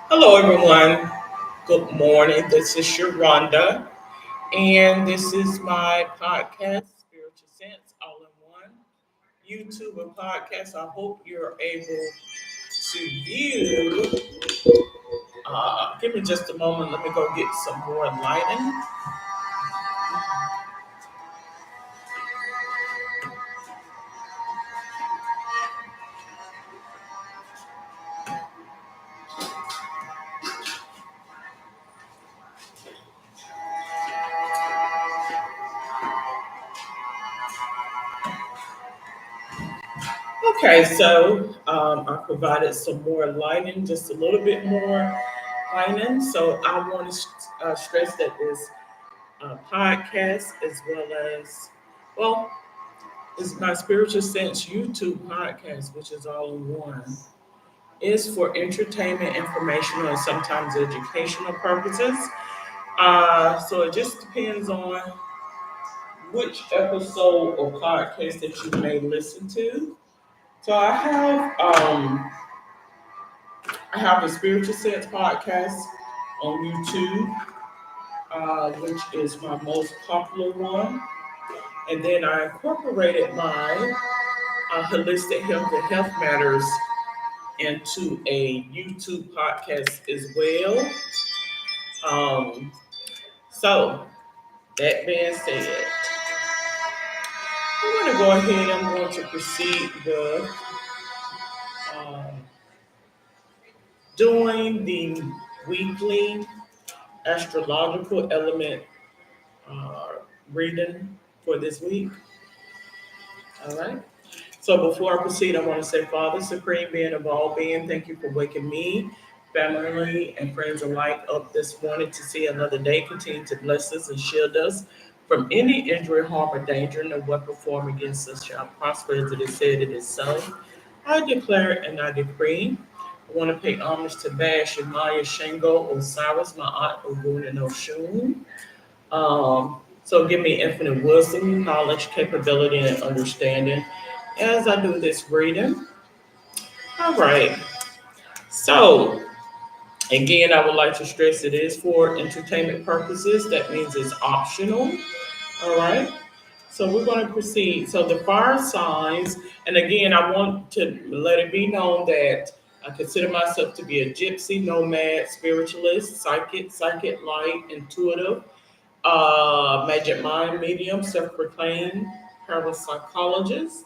Hello, everyone. Good morning. This is Sharonda, and this is my podcast, Spiritual Sense All in One YouTube and podcast. I hope you're able to view. Give me just a moment. Let me go get some more lighting. Okay, so I provided some more lighting, just a little bit more lighting. So I want to stress that this podcast, as well as, well, is my Spiritual Sense YouTube podcast, which is all in one, is for entertainment, informational, and sometimes educational purposes. So it just depends on which episode or podcast that you may listen to. So I have a Spiritual Sense podcast on YouTube, which is my most popular one. And then I incorporated my holistic health and health matters into a YouTube podcast as well. Um, so that being said, I'm going to go ahead. I'm going to proceed with uh, doing the weekly astrological element uh, reading for this week. All right. So before I proceed, I want to say, Father, Supreme Being of all being, thank you for waking me, family, and friends alike up this morning to see another day. Continue to bless us and shield us from any injury, harm, or danger. No weapon formed against us shall prosper, as it is said, it is so. I declare and I decree. I want to pay homage to Bash, Maya, Shango, Osiris, my aunt, Ogun, and Oshun. So give me infinite wisdom, knowledge, capability, and understanding as I do this reading. All right. So again, I would like to stress it is for entertainment purposes. That means it's optional. All right. So we're going to proceed. So the fire signs, and again, I want to let it be known that I consider myself to be a gypsy, nomad, spiritualist, psychic light, intuitive, magic mind medium, self-proclaimed parapsychologist.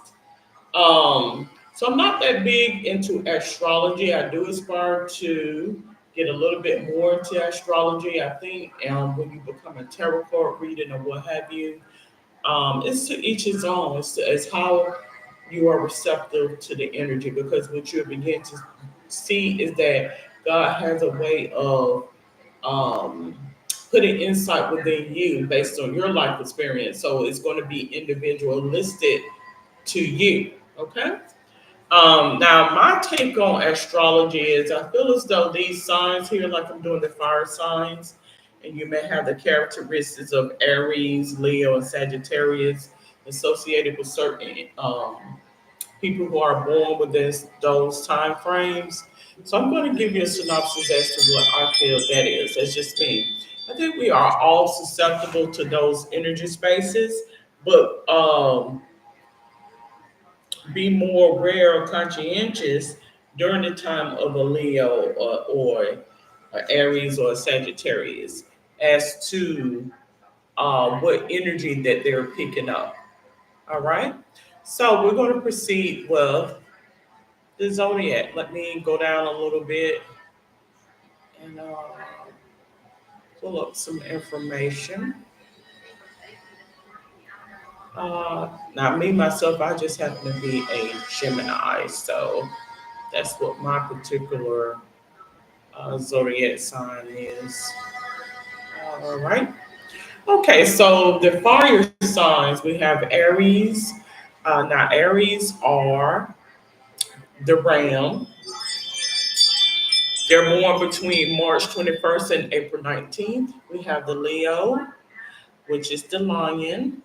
So I'm not that big into astrology. I do aspire to get a little bit more into astrology. I think when you become a tarot card reading or what have you, it's to each his own. It's how you are receptive to the energy, because what you begin to see is that God has a way of um, putting insight within you based on your life experience. So it's going to be individualistic to you. Okay. Now, my take on astrology is I feel as though these signs here, like I'm doing the fire signs, and you may have the characteristics of Aries, Leo, and Sagittarius associated with certain people who are born within those time frames. So I'm going to give you a synopsis as to what I feel that is. That's just me. I think we are all susceptible to those energy spaces, but be more rare or conscientious during the time of a Leo or a Aries or a Sagittarius as to what energy that they're picking up. All right. So we're going to proceed with the zodiac. Let me go down a little bit and pull up some information. Now, me myself, I just happen to be a Gemini, so that's what my particular zodiac sign is. All right. Okay, so the fire signs we have Aries. Now, Aries are the ram. They're born between March 21st and April 19th. We have the Leo, which is the lion.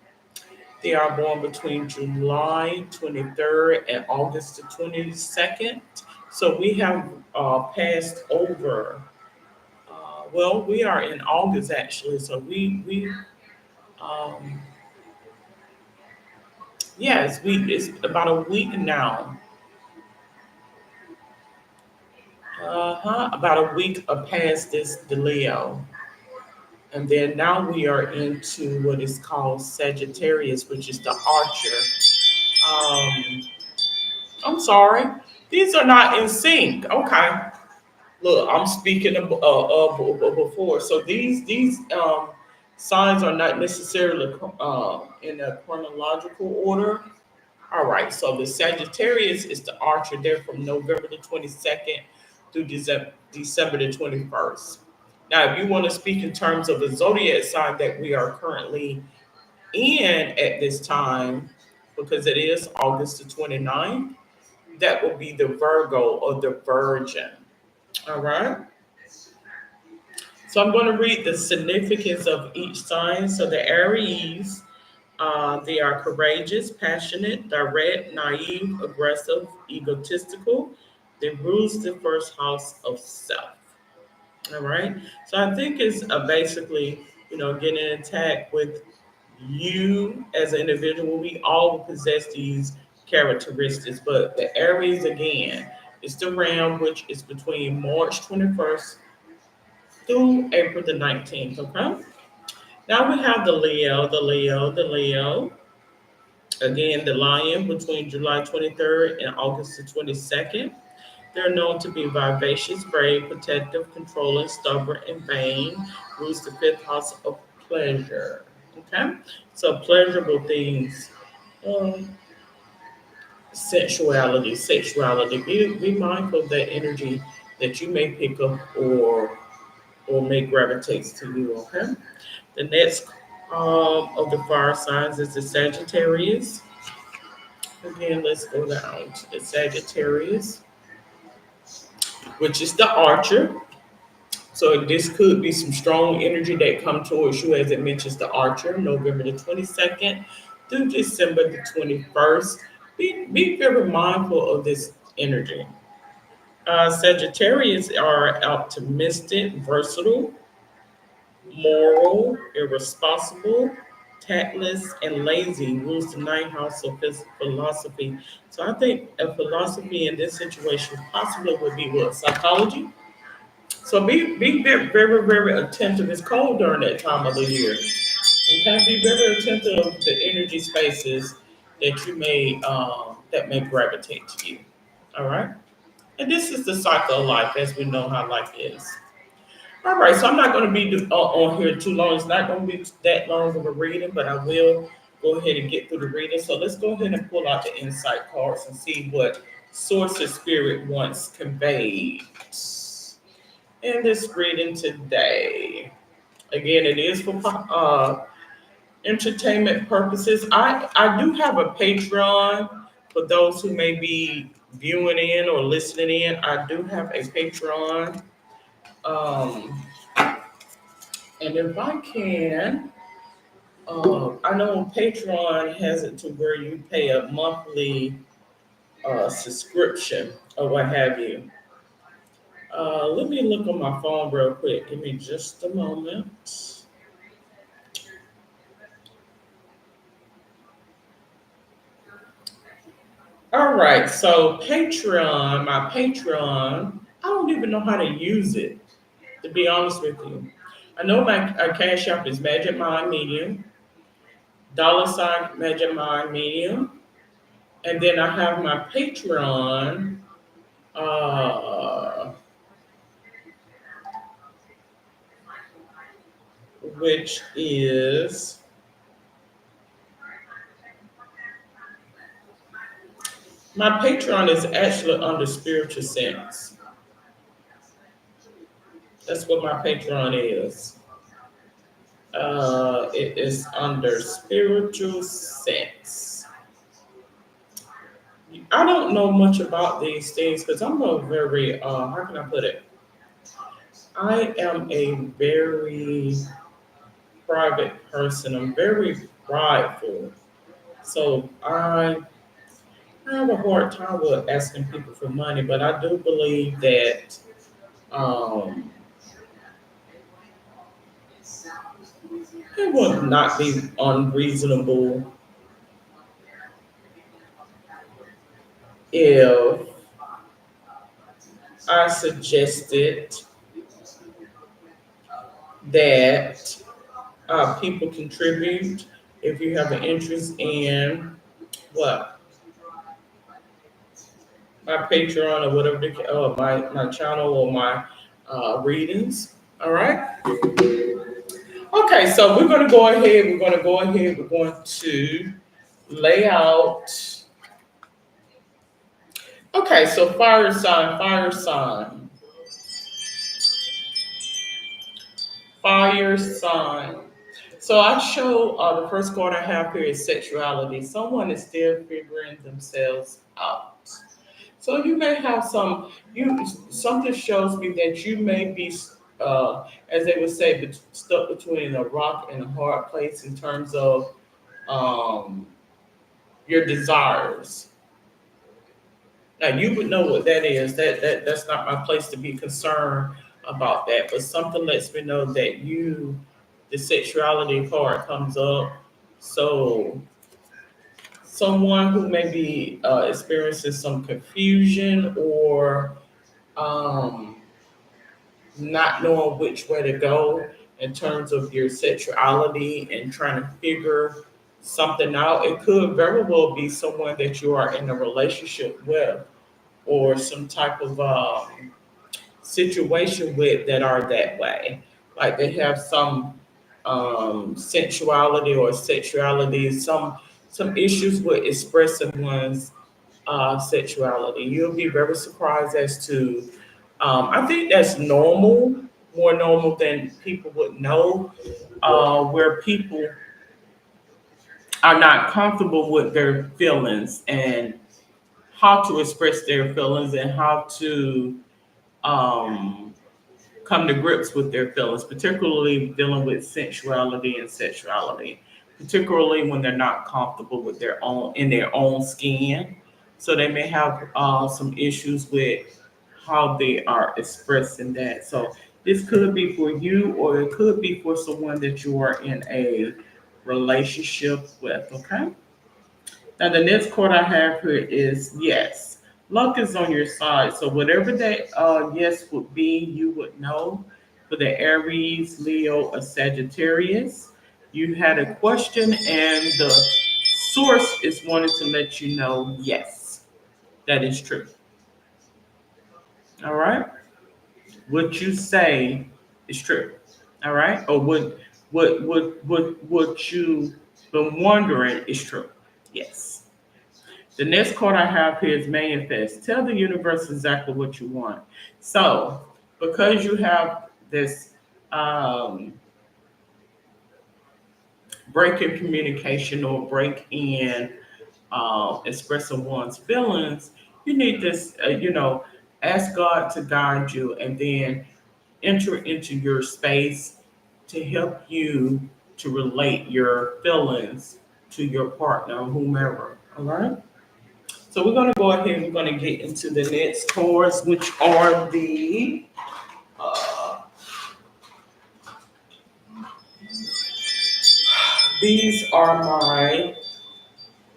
They are born between July 23rd and August the 22nd. So we have passed over. Well, we are in August actually, so we um, yes, we it's about a week now. About a week past this the Leo, and then now we are into what is called Sagittarius, which is the Archer. Um, I'm sorry, these are not in sync. Okay, look, I'm speaking of before, so these signs are not necessarily in a chronological order. All right, so the Sagittarius is the Archer. They're from November the 22nd through December the 21st. Now, if you want to speak in terms of the zodiac sign that we are currently in at this time, because it is August the 29th, that will be the Virgo or the Virgin. All right. So I'm going to read the significance of each sign. So the Aries, they are courageous, passionate, direct, naive, aggressive, egotistical. They rules the first house of self. All right. So I think it's basically, getting attacked with you as an individual. We all possess these characteristics, but the Aries again is the realm which is between March 21st through April the 19th. Okay. Now we have the Leo. Again, the lion between July 23rd and August the 22nd. They're known to be vivacious, brave, protective, controlling, stubborn, and vain. Rules the fifth house of pleasure. Okay? So, pleasurable things, um, sensuality, sexuality. Be mindful of that energy that you may pick up or may gravitate to you. Okay? The next of the fire signs is the Sagittarius. Again, let's go down to the Sagittarius, which is the Archer. So this could be some strong energy that come towards you, as it mentions the Archer, November the 22nd through December the 21st. Be very mindful of this energy. Sagittarius are optimistic, versatile, moral, irresponsible, tactless, and lazy. Rules the ninth house of philosophy. So I think a philosophy in this situation possibly would be what? Psychology? So be very, very, very attentive. It's cold during that time of the year. Okay, be very attentive to the energy spaces that may gravitate to you. All right, and this is the cycle of life, as we know how life is. All right, so I'm not going to be on here too long. It's not going to be that long of a reading, but I will go ahead and get through the reading. So let's go ahead and pull out the insight cards and see what Source of Spirit wants conveyed in this reading today. Again, it is for entertainment purposes. I do have a Patreon for those who may be viewing in or listening in. I do have a Patreon. Um, and if I can, I know Patreon has it to where you pay a monthly subscription or what have you. Let me look on my phone real quick. Give me just a moment. All right, so my Patreon, I don't even know how to use it, to be honest with you. I know my Cash App is Magic Mind Medium, $ Magic Mind Medium, and then I have my Patreon, uh, which is my Patreon is actually under Spiritual Sense. That's what my Patreon is. It is under Spiritual Sense. I don't know much about these things because I'm a very, how can I put it? I am a very private person. I'm very prideful. So I I have a hard time with asking people for money, but I do believe that um, it would not be unreasonable if I suggested that people contribute if you have an interest in what my Patreon or whatever, my channel or my readings. All right. Okay, so we're going to go ahead. We're going to go ahead. We're going to lay out. Okay, so fire sign, fire sign. So I show the first card I have here is sexuality. Someone is still figuring themselves out. So you may have something shows me that you may be, as they would say, stuck between a rock and a hard place in terms of um, your desires. Now you would know what that is. That's not my place to be concerned about that. But something lets me know that the sexuality part comes up. So someone who may be experiencing some confusion or um, not knowing which way to go in terms of your sexuality and trying to figure something out. It could very well be someone that you are in a relationship with or some type of situation with that are that way. Like they have some sensuality or sexuality, some issues with expressing one's sexuality. You'll be very surprised as to. I think that's normal, more normal than people would know, where people are not comfortable with their feelings and how to express their feelings and how to um, come to grips with their feelings, particularly dealing with sensuality and sexuality, particularly when they're not comfortable with their own in their own skin. So they may have some issues with how they are expressing that. So this could be for you, or it could be for someone that you are in a relationship with. Okay. Now, the next card I have here is yes. Luck is on your side. So, whatever that yes would be, you would know. For the Aries, Leo, or Sagittarius, you had a question, and the source is wanting to let you know yes, that is true. All right. What you say is true. All right. Or what you been wondering is true. Yes. The next card I have here is manifest. Tell the universe exactly what you want. So, because you have this um, break in communication or break in expressing one's feelings, you need this, ask God to guide you and then enter into your space to help you to relate your feelings to your partner or whomever. All right? So we're going to go ahead and we're going to get into the next cards, which are uh, these are my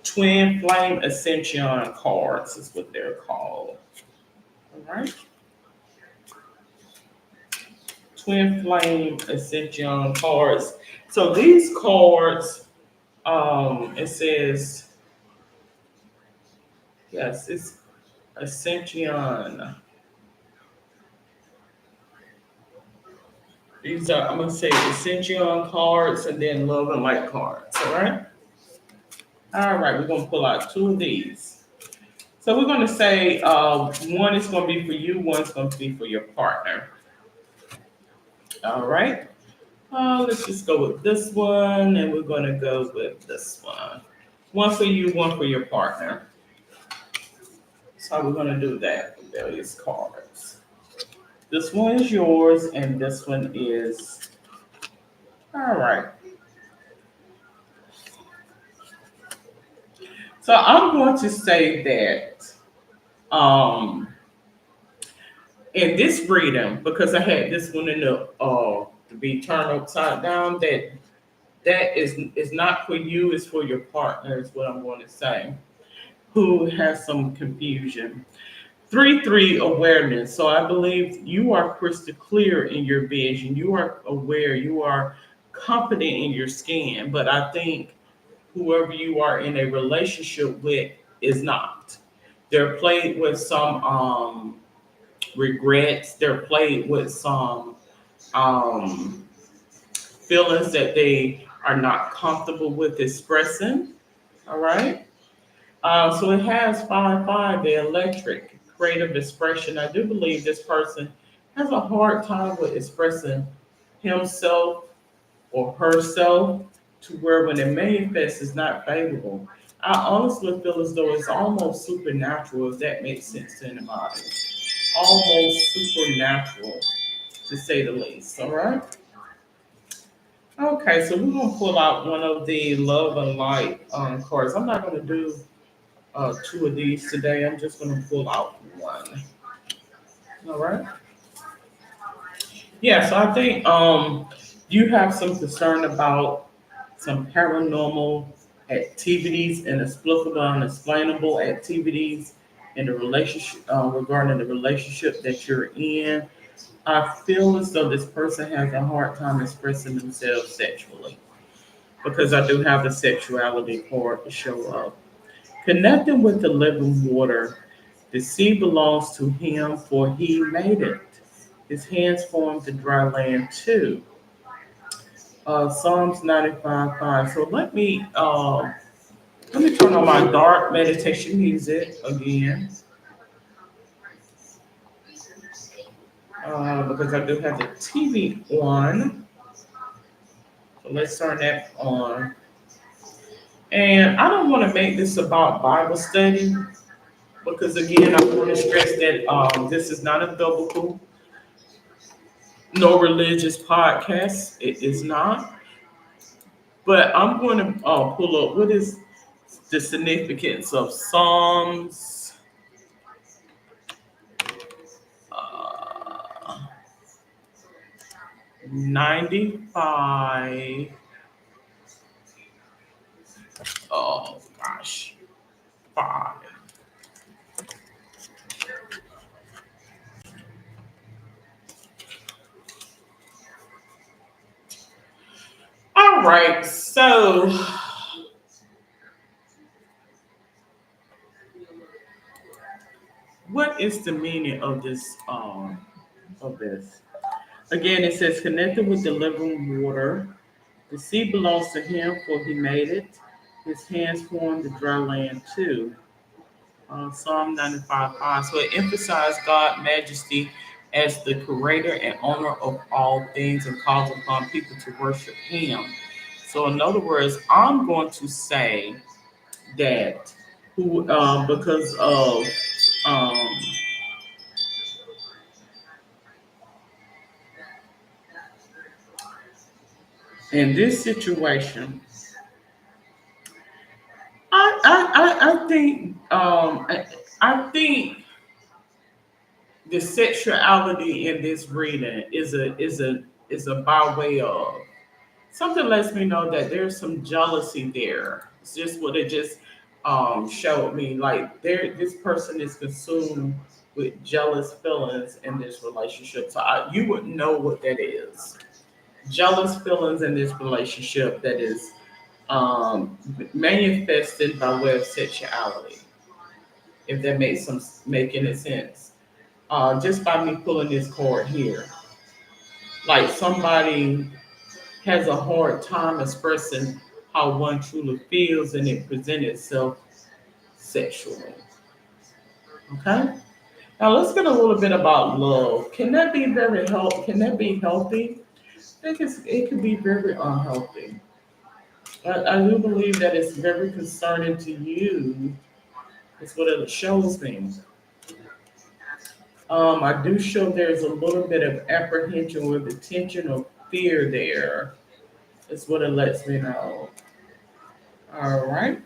twin flame ascension cards, is what they're called. All right. Twin flame ascension cards. So these cards, it says, yes, it's ascension. These are, I'm going to say ascension cards and then love and light cards. All right. All right, we're going to pull out two of these. So we're going to say one is going to be for you, one's going to be for your partner. All right. Let's just go with this one, and we're going to go with this one. One for you, one for your partner. So we're going to do that with various cards. This one is yours, and this one is. All right. So I'm going to say that in this reading, because I had this one in the to be turned upside down, that is not for you, it's for your partner, is what I'm going to say, who has some confusion. 3 awareness. So I believe you are crystal clear in your vision. You are aware. You are confident in your skin. But I think whoever you are in a relationship with is not. They're plagued with some regrets. They're plagued with some um, feelings that they are not comfortable with expressing. All right. So it has 5-5, the electric creative expression. I do believe this person has a hard time with expressing himself or herself to where when it manifests is not favorable. I honestly feel as though it's almost supernatural, if that makes sense to anybody. Almost supernatural, to say the least. All right. Okay, so we're gonna pull out one of the love and light cards. I'm not gonna do two of these today. I'm just going to pull out one. All right. Yeah, so I think you have some concern about some paranormal activities and explicable and unexplainable activities in the relationship regarding the relationship that you're in. I feel as though this person has a hard time expressing themselves sexually because I do have the sexuality card to show up. Connecting with the living water, the sea belongs to him, for he made it. His hands formed the dry land too. Psalms 95:5. So let me turn on my dark meditation music again, because I do have the TV on. So let's turn that on. And I don't want to make this about Bible study because again, I want to stress that this is not a biblical no religious podcast. It is not. But I'm going to pull up what is the significance of Psalms uh, 95. Oh gosh, 5. All right. So, what is the meaning of this? Of this. Again, it says connected with the living water. The sea belongs to him, for he made it. His hands formed the dry land too. Psalm 95:5. So it emphasized God's majesty as the creator and owner of all things and calls upon people to worship him. So, in other words, I'm going to say that because of um, in this situation, I think I think the sexuality in this reading is a by way of something lets me know that there's some jealousy there. It's just what it just showed me. Like this person is consumed with jealous feelings in this relationship. So you would know what that is. Jealous feelings in this relationship that is manifested by way of sexuality. If that makes some make any sense. Just by me pulling this card here, like somebody has a hard time expressing how one truly feels and it presents itself sexually. Okay? Now let's get a little bit about love. Can that be can that be healthy? I think it can be very unhealthy. I do believe that it's very concerning to you. It's what it shows me. I do show there's a little bit of apprehension with the tension of fear there. Is what it lets me know. All right.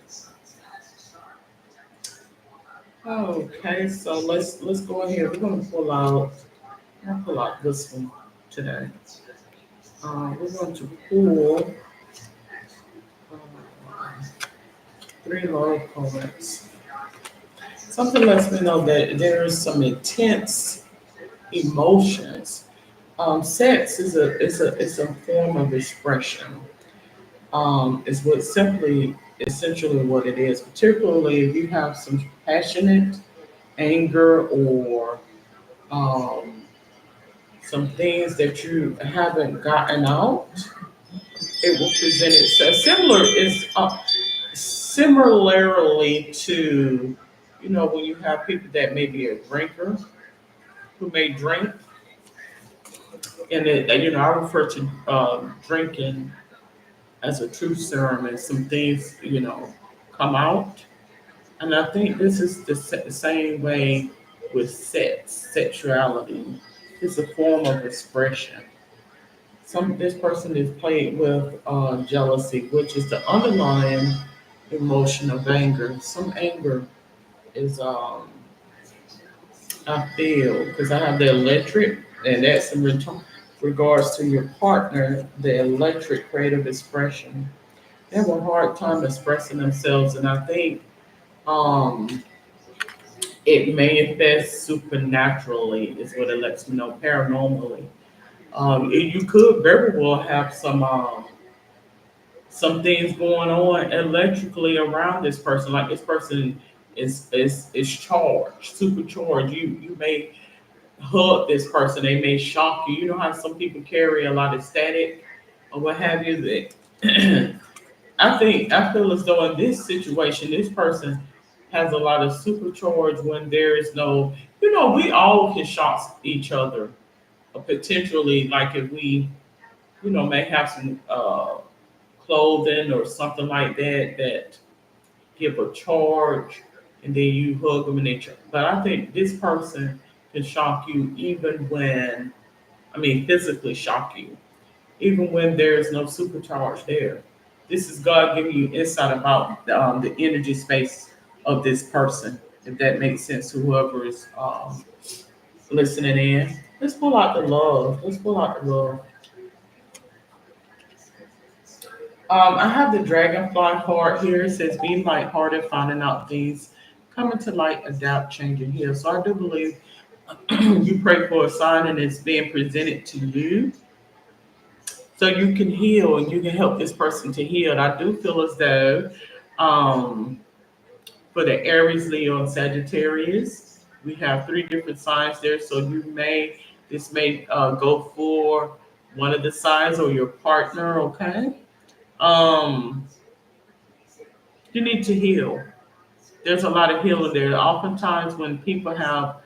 Okay, so let's go ahead. We're gonna pull out. I'll pull out this one today. We're going to pull uh, three love poems. Something lets me know that there is some intense emotions. Sex is a form of expression. Is what simply essentially what it is. Particularly if you have some passionate anger or um, some things that you haven't gotten out, it will present itself. Similarly to, when you have people that may be a drinker who may drink, and I refer to drinking as a truth serum, and some things come out, and I think this is the same way with sexuality. It's a form of expression. This person is played with jealousy, which is the underlying emotion of anger. Some anger is I feel because I have the electric, and that's in regards to your partner, the electric creative expression. They have a hard time expressing themselves, and I think um, it manifests supernaturally, is what it lets me know, paranormally. You could very well have some things going on electrically around this person. Like this person is charged, supercharged. You may hug this person, they may shock you. You know how some people carry a lot of static or what have you. That I feel as though in this situation, this person has a lot of supercharge when there is no. We all can shock each other, potentially. Like if we, may have some clothing or something like that that give a charge, and then you hug them and they. But I think this person can shock you even when, I mean, physically shock you, even when there's no supercharge there. This is God giving you insight about the energy space of this person, if that makes sense to whoever is listening in. Let's pull out the love. Let's pull out the love. I have the dragonfly card here. It says, be lighthearted, finding out things, coming to light, adapt, change, and heal. So I do believe you pray for a sign and it's being presented to you so you can heal and you can help this person to heal. And I do feel as though um, for the Aries, Leo, and Sagittarius, we have three different signs there. So this may go for one of the signs or your partner, okay? Um, you need to heal. There's a lot of healing there. Oftentimes, when people have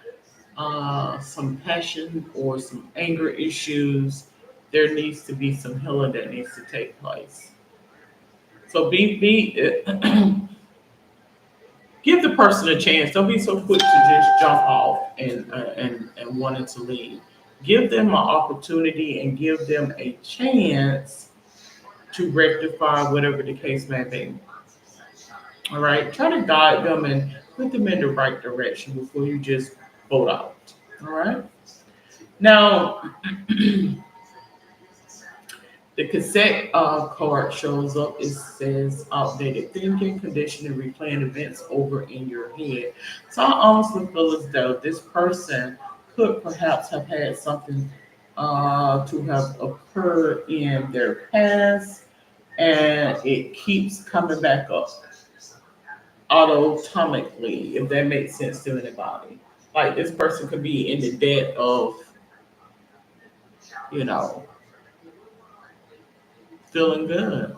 some passion or some anger issues, there needs to be some healing that needs to take place. So give the person a chance. Don't be so quick to just jump off and wanting to leave. Give them an opportunity and give them a chance to rectify whatever the case may be. All right, try to guide them and put them in the right direction before you just vote out. All right. Now, the cassette card shows up. It says outdated thinking, conditioning, replaying events over in your head. So I honestly feel as though this person could perhaps have had something to have occurred in their past, and it keeps coming back up automatically, if that makes sense to anybody. Like this person could be in the debt of, you know, feeling good.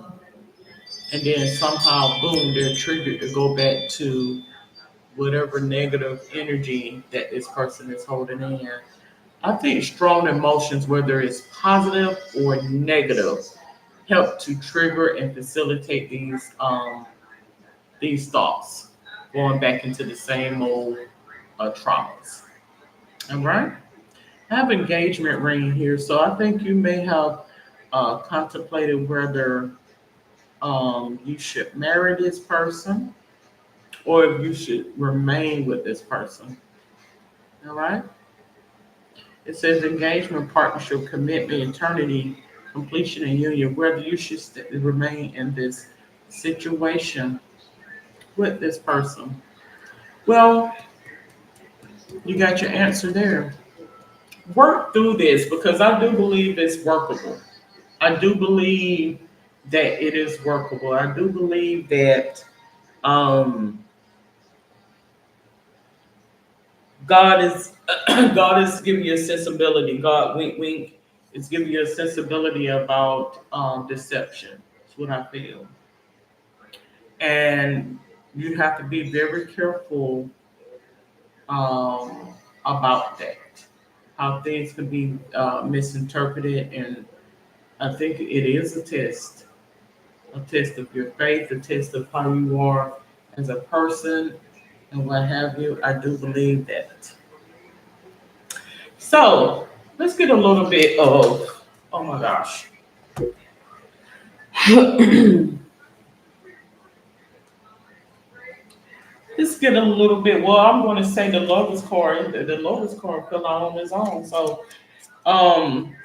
And then somehow, boom, they're triggered to go back to whatever negative energy that this person is holding in. I think strong emotions, whether it's positive or negative, help to trigger and facilitate these thoughts going back into the same old traumas. All right. I have engagement ring here, so I think you may have contemplated whether you should marry this person or if you should remain with this person. All right. It says engagement, partnership, commitment, eternity, completion, and union. Whether you should remain in this situation with this person. Well, you got your answer there. Work through this because I do believe it's workable. I do believe that it is workable. I do believe that um, God is God is giving you a sensibility. God wink wink is giving you a sensibility about deception. That's what I feel. And you have to be very careful about that. How things can be misinterpreted, and I think it is a test of your faith, a test of how you are as a person, and what have you. I do believe that. So let's get a little bit of, oh my gosh, let's get a little bit. Well, I'm going to say the lowest card, the lowest card fell out on his own. So um,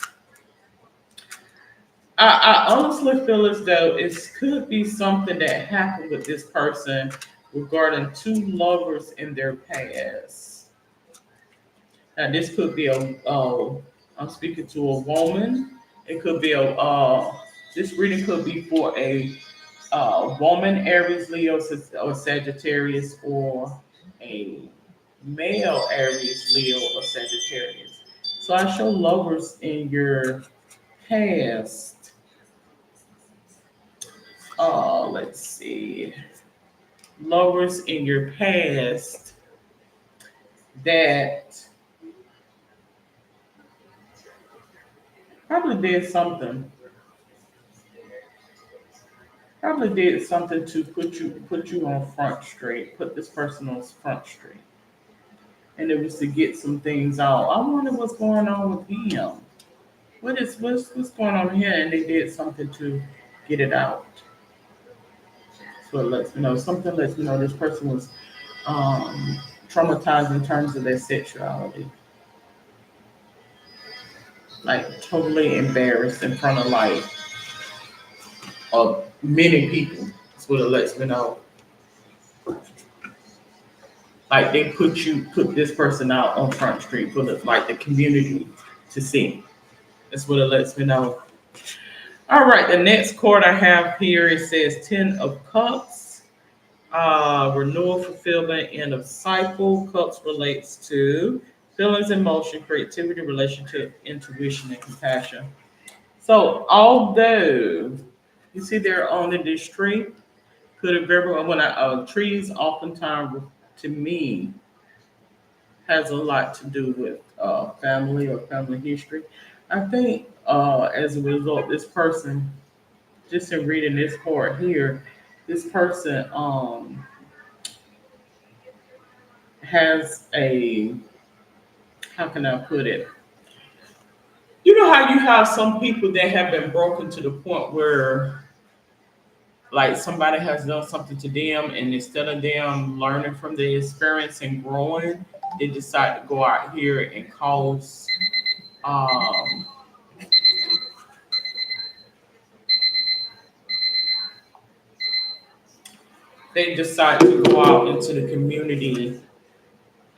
I honestly feel as though it could be something that happened with this person regarding two lovers in their past. Now, this could be I'm speaking to a woman. It could be this reading could be for a woman, Aries, Leo, or Sagittarius, or a male, Aries, Leo, or Sagittarius. So I show lovers in your past. Let's see. Lovers in your past that probably did something probably did something to put you on front street, put this person on front street, and it was to get some things out. I wonder what's going on with him. What's going on here? And they did something to get it out. So it lets me know something. Lets me know this person was um, traumatized in terms of their sexuality, like totally embarrassed in front of many people. That's what it lets me know. Like they put this person out on Front Street for the community to see. That's what it lets me know. All right, the next card I have here it says Ten of Cups, renewal, fulfillment, end of cycle. Cups relates to feelings, emotion, creativity, relationship, intuition, and compassion. So although you see they're on this tree, could have very well when trees oftentimes to me has a lot to do with family or family history. I think as a result, this person, just in reading this part here, this person has a, how can I put it? You know how you have some people that have been broken to the point where like somebody has done something to them, and instead of them learning from the experience and growing, they decide to go out here and cause um, they decide to go out into the community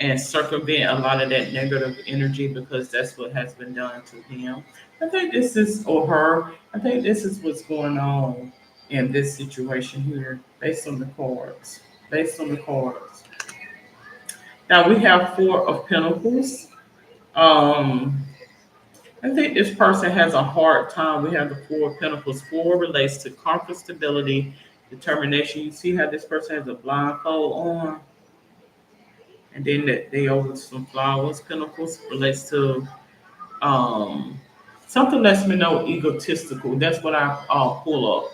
and circumvent a lot of that negative energy because that's what has been done to him. I think this is, or her, I think this is what's going on in this situation here based on the cards. Based on the cards. Now we have Four of Pentacles. Um, I think this person has a hard time. We have the Four of Pentacles. Four relates to comfort, stability, determination. You see how this person has a blindfold on, and then they over some flowers. Pentacles relates to um, something lets me know egotistical. That's what I pull up.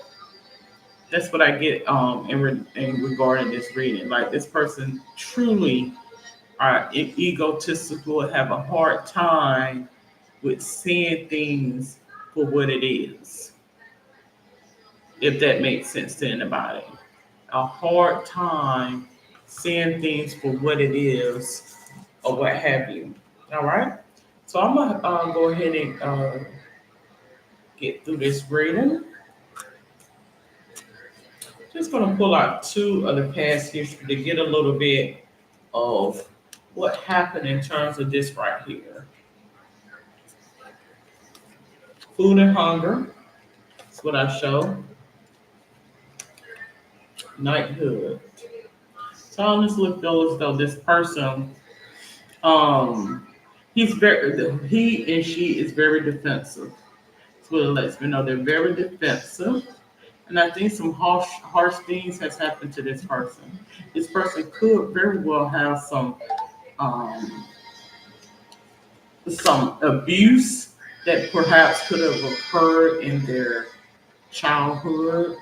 That's what I get in regarding this reading. Like this person truly are egotistical, have a hard time with seeing things for what it is, if that makes sense to anybody. A hard time seeing things for what it is or what have you. All right. So I'm gonna go ahead and get through this reading. Just gonna pull out two of the past history to get a little bit of what happened in terms of this right here. Food and hunger. That's what I show. Knighthood. So I honestly feel as though this person, um, he and she is very defensive. That's what it lets me know. They're very defensive. And I think some harsh things has happened to this person. This person could very well have um, some abuse that perhaps could have occurred in their childhood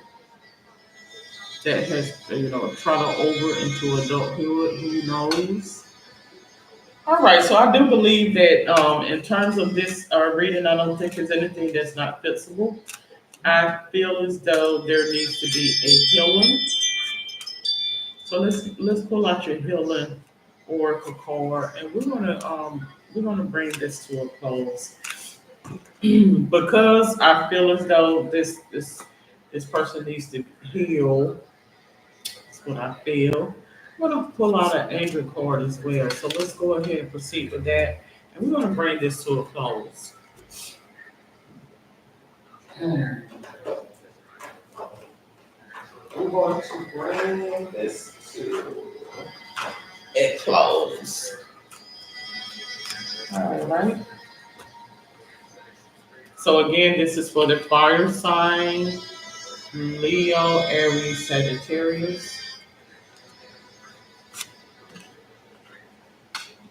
that has trickled over into adulthood. Who knows? All right, so I do believe that in terms of this reading, I don't think there's anything that's not fixable. I feel as though there needs to be a healing. So let's pull out your healing oracle card, and we're gonna bring this to a close because I feel as though this person needs to heal. That's what I feel. I'm gonna pull out an angel card as well. So let's go ahead and proceed with that, and we're gonna bring this to a close. Hmm. We're going to bring this to a close. All right. So again, this is for the fire sign, Leo, Aries, Sagittarius.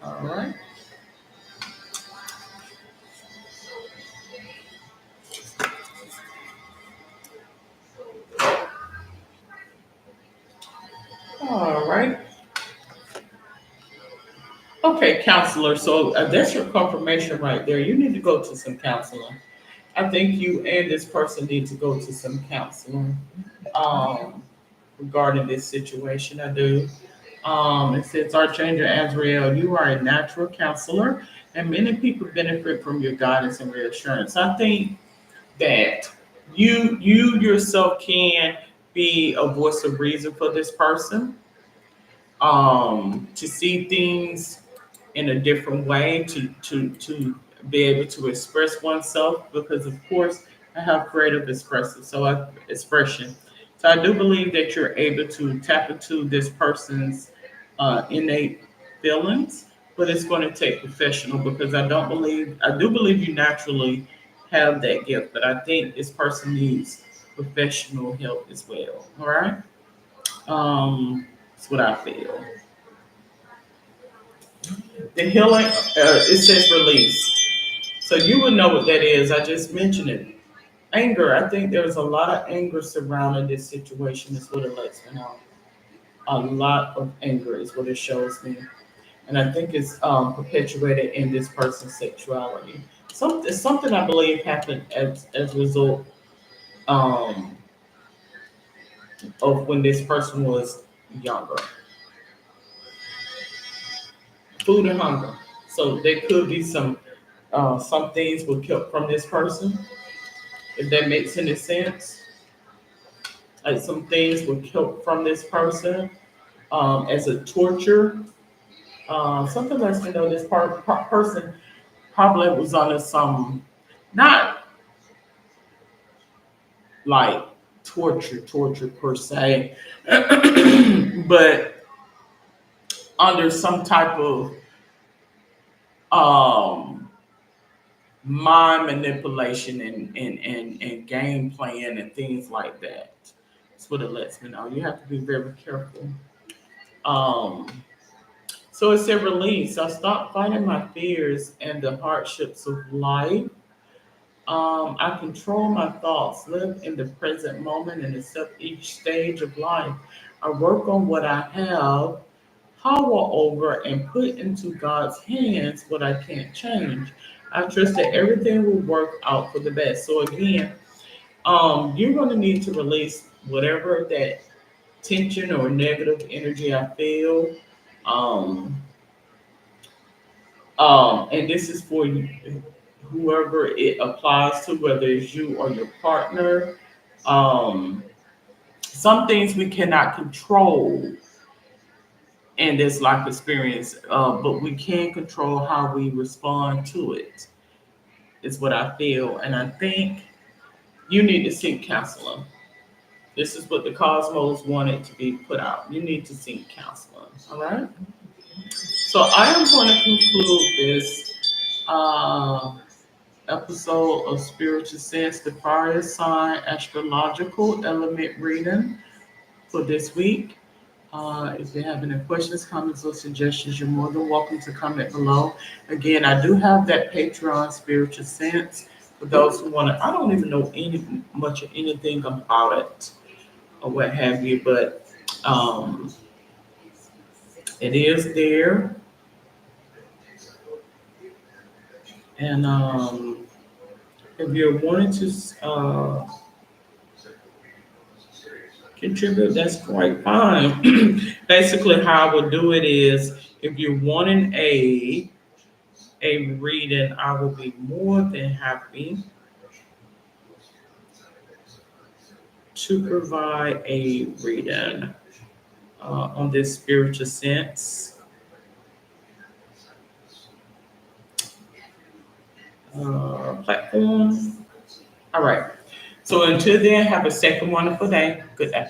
All right. All right. Okay, counselor. So that's your confirmation right there. You need to go to some counseling. I think you and this person need to go to some counseling regarding this situation. I do. It says, Archangel Azrael, you are a natural counselor, and many people benefit from your guidance and reassurance. I think that you yourself can be a voice of reason for this person, to see things in a different way, to be able to express oneself, because of course I have creative expression. So I do believe that you're able to tap into this person's innate feelings, but it's going to take professional, because I do believe you naturally have that gift, but I think this person needs professional help as well. All right. That's what I feel. The healing, it says release. So you would know what that is. I just mentioned it. Anger. I think there's a lot of anger surrounding this situation, is what it lets me know. A lot of anger is what it shows me. And I think it's perpetuated in this person's sexuality. Something I believe happened as a result um, of when this person was younger. Food and hunger. So there could be some things were kept from this person, if that makes any sense. Like some things were kept from this person as a torture. Something lets me know this person probably was under some, not like torture per se, but under some type of um, mind manipulation and game playing and things like that. That's what it lets me know. You have to be very careful. Um, so it said release. I stopped fighting my fears and the hardships of life. I control my thoughts, live in the present moment, and accept each stage of life. I work on what I have power over and put into God's hands what I can't change. I trust that everything will work out for the best. So again, you're going to need to release whatever that tension or negative energy I feel. Um, and this is for whoever it applies to, whether it's you or your partner. Um, some things we cannot control in this life experience, but we can control how we respond to it, is what I feel. And I think you need to seek counseling. This is what the cosmos wanted to be put out. You need to seek counseling. All right. So I am going to conclude this episode of Spiritual Sense, the Fire Sign Astrological Element reading for this week. If you have any questions, comments, or suggestions, you're more than welcome to comment below. Again, I do have that Patreon Spiritual Sense for those who want to. I don't even know much of anything about it or what have you, but um, it is there. And if you're wanting to contribute, that's quite fine. Basically, how I would do it is if you're wanting a reading, I will be more than happy to provide a reading on this spiritual sense platform. All right. So until then, have a second wonderful day. Good day.